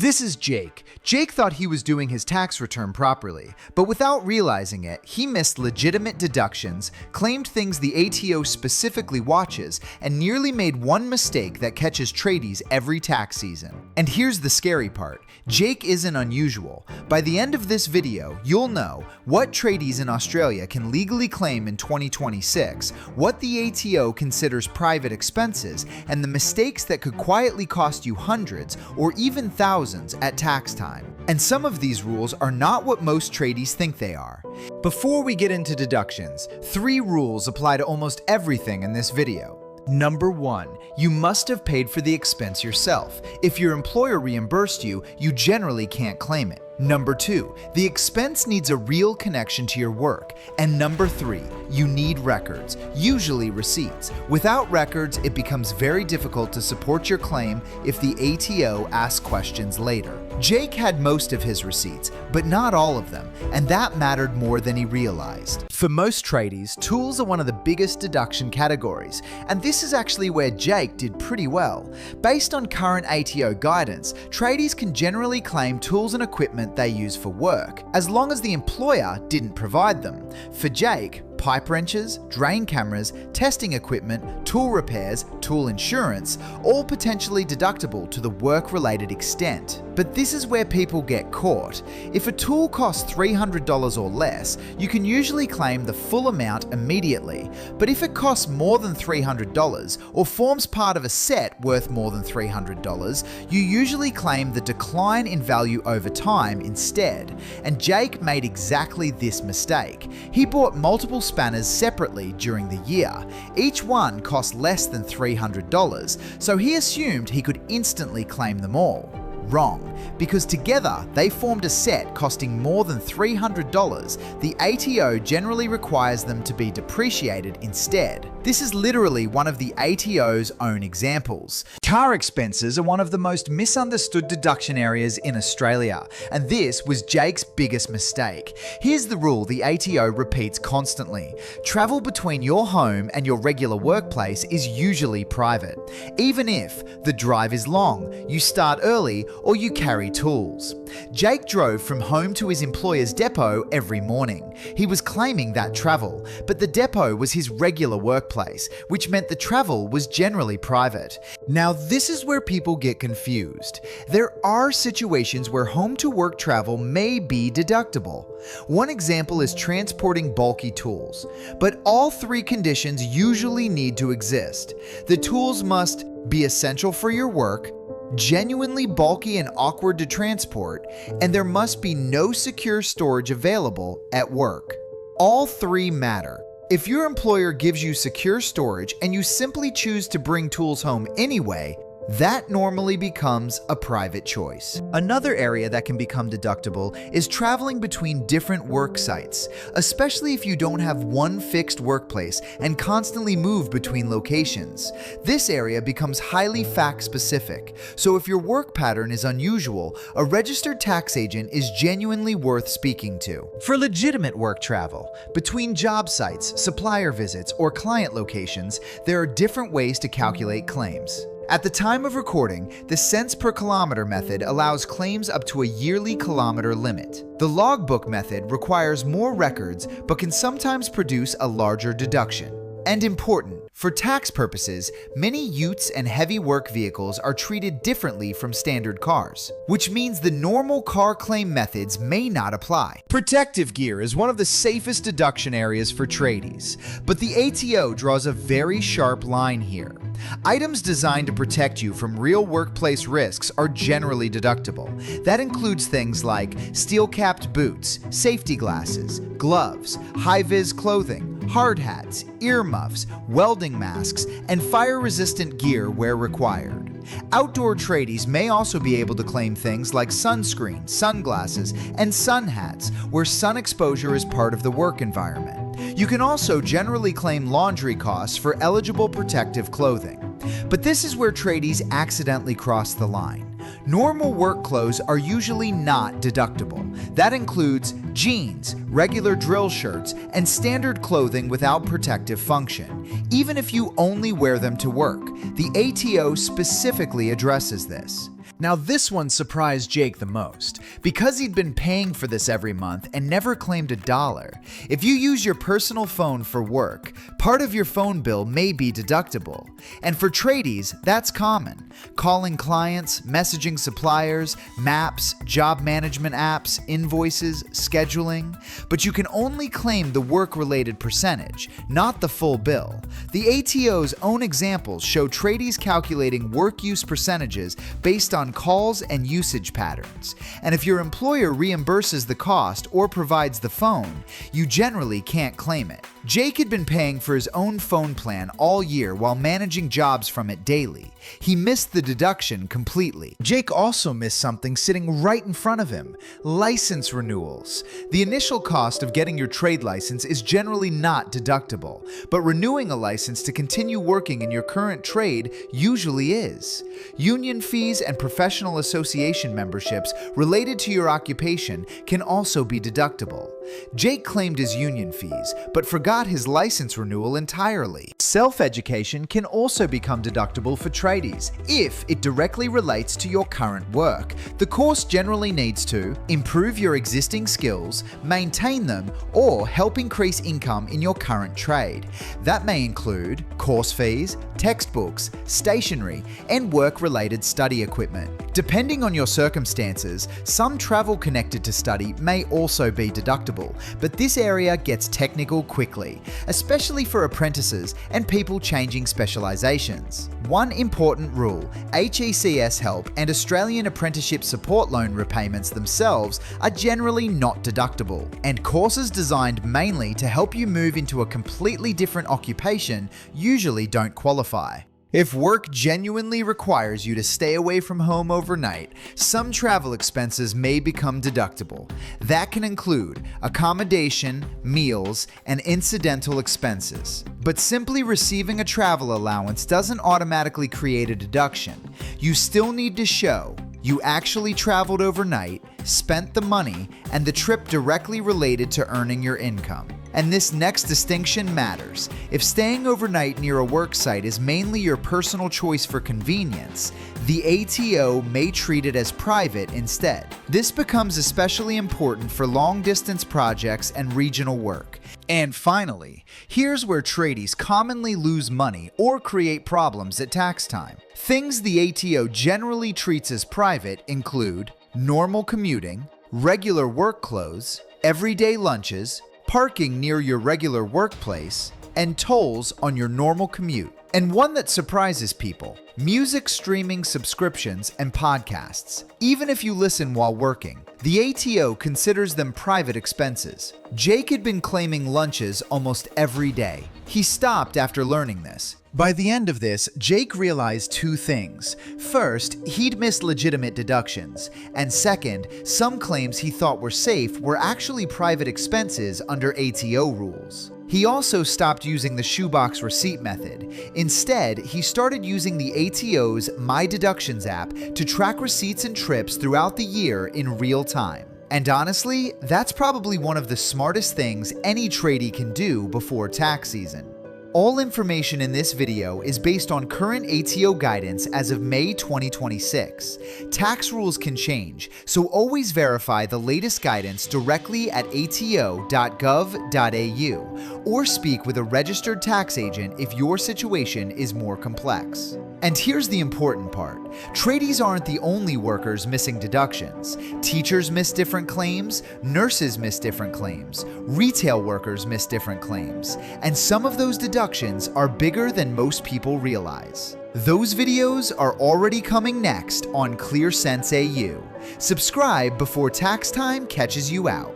This is Jake. Jake thought he was doing his tax return properly, but without realizing it, he missed legitimate deductions, claimed things the ATO specifically watches, and nearly made one mistake that catches tradies every tax season. And here's the scary part. Jake isn't unusual. By the end of this video, you'll know what tradies in Australia can legally claim in 2026, what the ATO considers private expenses, and the mistakes that could quietly cost you hundreds or even thousands at tax time. And some of these rules are not what most tradies think they are. Before we get into deductions, 3 rules apply to almost everything in this video. Number 1, you must have paid for the expense yourself. If your employer reimbursed you, you generally can't claim it. Number 2, the expense needs a real connection to your work. And number 3, you need records, usually receipts. Without records, it becomes very difficult to support your claim if the ATO asks questions later. Jake had most of his receipts, but not all of them, and that mattered more than he realized. For most tradies, tools are one of the biggest deduction categories, and this is actually where Jake did pretty well. Based on current ATO guidance, tradies can generally claim tools and equipment they use for work, as long as the employer didn't provide them. For Jake, pipe wrenches, drain cameras, testing equipment, tool repairs, tool insurance, all potentially deductible to the work-related extent. But this is where people get caught. If a tool costs $300 or less, you can usually claim the full amount immediately. But if it costs more than $300 or forms part of a set worth more than $300, you usually claim the decline in value over time instead. And Jake made exactly this mistake. He bought multiple spanners separately during the year. Each one cost less than $300, so he assumed he could instantly claim them all. Wrong, because together they formed a set costing more than $300. The ATO generally requires them to be depreciated instead. This is literally one of the ATO's own examples. Car expenses are one of the most misunderstood deduction areas in Australia, and this was Jake's biggest mistake. Here's the rule the ATO repeats constantly. Travel between your home and your regular workplace is usually private. Even if the drive is long, you start early, or you carry tools. Jake drove from home to his employer's depot every morning. He was claiming that travel, but the depot was his regular workplace, which meant the travel was generally private. Now, this is where people get confused. There are situations where home-to-work travel may be deductible. One example is transporting bulky tools, but all 3 conditions usually need to exist. The tools must be essential for your work, genuinely bulky and awkward to transport, and there must be no secure storage available at work. All 3 matter. If your employer gives you secure storage and you simply choose to bring tools home anyway, that normally becomes a private choice. Another area that can become deductible is traveling between different work sites, especially if you don't have one fixed workplace and constantly move between locations. This area becomes highly fact-specific, so if your work pattern is unusual, a registered tax agent is genuinely worth speaking to. For legitimate work travel, between job sites, supplier visits, or client locations, there are different ways to calculate claims. At the time of recording, the cents per kilometer method allows claims up to a yearly kilometer limit. The logbook method requires more records but can sometimes produce a larger deduction. And important, for tax purposes, many utes and heavy work vehicles are treated differently from standard cars, which means the normal car claim methods may not apply. Protective gear is one of the safest deduction areas for tradies, but the ATO draws a very sharp line here. Items designed to protect you from real workplace risks are generally deductible. That includes things like steel-capped boots, safety glasses, gloves, high-vis clothing, hard hats, earmuffs, welding masks, and fire-resistant gear where required. Outdoor tradies may also be able to claim things like sunscreen, sunglasses, and sun hats, where sun exposure is part of the work environment. You can also generally claim laundry costs for eligible protective clothing. But this is where tradies accidentally cross the line. Normal work clothes are usually not deductible. That includes jeans, regular drill shirts, and standard clothing without protective function. Even if you only wear them to work, the ATO specifically addresses this. Now this one surprised Jake the most, because he'd been paying for this every month and never claimed a dollar. If you use your personal phone for work, part of your phone bill may be deductible. And for tradies, that's common. Calling clients, messaging suppliers, maps, job management apps, invoices, scheduling. But you can only claim the work-related percentage, not the full bill. The ATO's own examples show tradies calculating work use percentages based on calls and usage patterns. And if your employer reimburses the cost or provides the phone, you generally can't claim it. Jake had been paying for his own phone plan all year while managing jobs from it daily. He missed the deduction completely. Jake also missed something sitting right in front of him: license renewals. The initial cost of getting your trade license is generally not deductible, but renewing a license to continue working in your current trade usually is. Union fees and professional association memberships related to your occupation can also be deductible. Jake claimed his union fees, but forgot his license renewal entirely. Self-education can also become deductible for tradies if it directly relates to your current work. The course generally needs to improve your existing skills, maintain them, or help increase income in your current trade. That may include course fees, textbooks, stationery, and work-related study equipment. Depending on your circumstances, some travel connected to study may also be deductible, but this area gets technical quickly, especially for apprentices and people changing specializations. One important rule: HECS help and Australian Apprenticeship Support Loan repayments themselves are generally not deductible, and courses designed mainly to help you move into a completely different occupation usually don't qualify. If work genuinely requires you to stay away from home overnight, some travel expenses may become deductible. That can include accommodation, meals, and incidental expenses. But simply receiving a travel allowance doesn't automatically create a deduction. You still need to show you actually traveled overnight, spent the money, and the trip directly related to earning your income. And this next distinction matters. If staying overnight near a work site is mainly your personal choice for convenience, the ATO may treat it as private instead. This becomes especially important for long-distance projects and regional work. And finally, here's where tradies commonly lose money or create problems at tax time. Things the ATO generally treats as private include normal commuting, regular work clothes, everyday lunches, parking near your regular workplace, and tolls on your normal commute. And one that surprises people: music streaming subscriptions and podcasts. Even if you listen while working, the ATO considers them private expenses. Jake had been claiming lunches almost every day. He stopped after learning this. By the end of this, Jake realized two things. First, he'd missed legitimate deductions. And second, some claims he thought were safe were actually private expenses under ATO rules. He also stopped using the shoebox receipt method. Instead, he started using the ATO's My Deductions app to track receipts and trips throughout the year in real time. And honestly, that's probably one of the smartest things any tradie can do before tax season. All information in this video is based on current ATO guidance as of May 2026. Tax rules can change, so always verify the latest guidance directly at ato.gov.au or speak with a registered tax agent if your situation is more complex. And here's the important part. Tradies aren't the only workers missing deductions. Teachers miss different claims, nurses miss different claims, retail workers miss different claims, and some of those deductions are bigger than most people realize. Those videos are already coming next on ClearCents AU. Subscribe before tax time catches you out.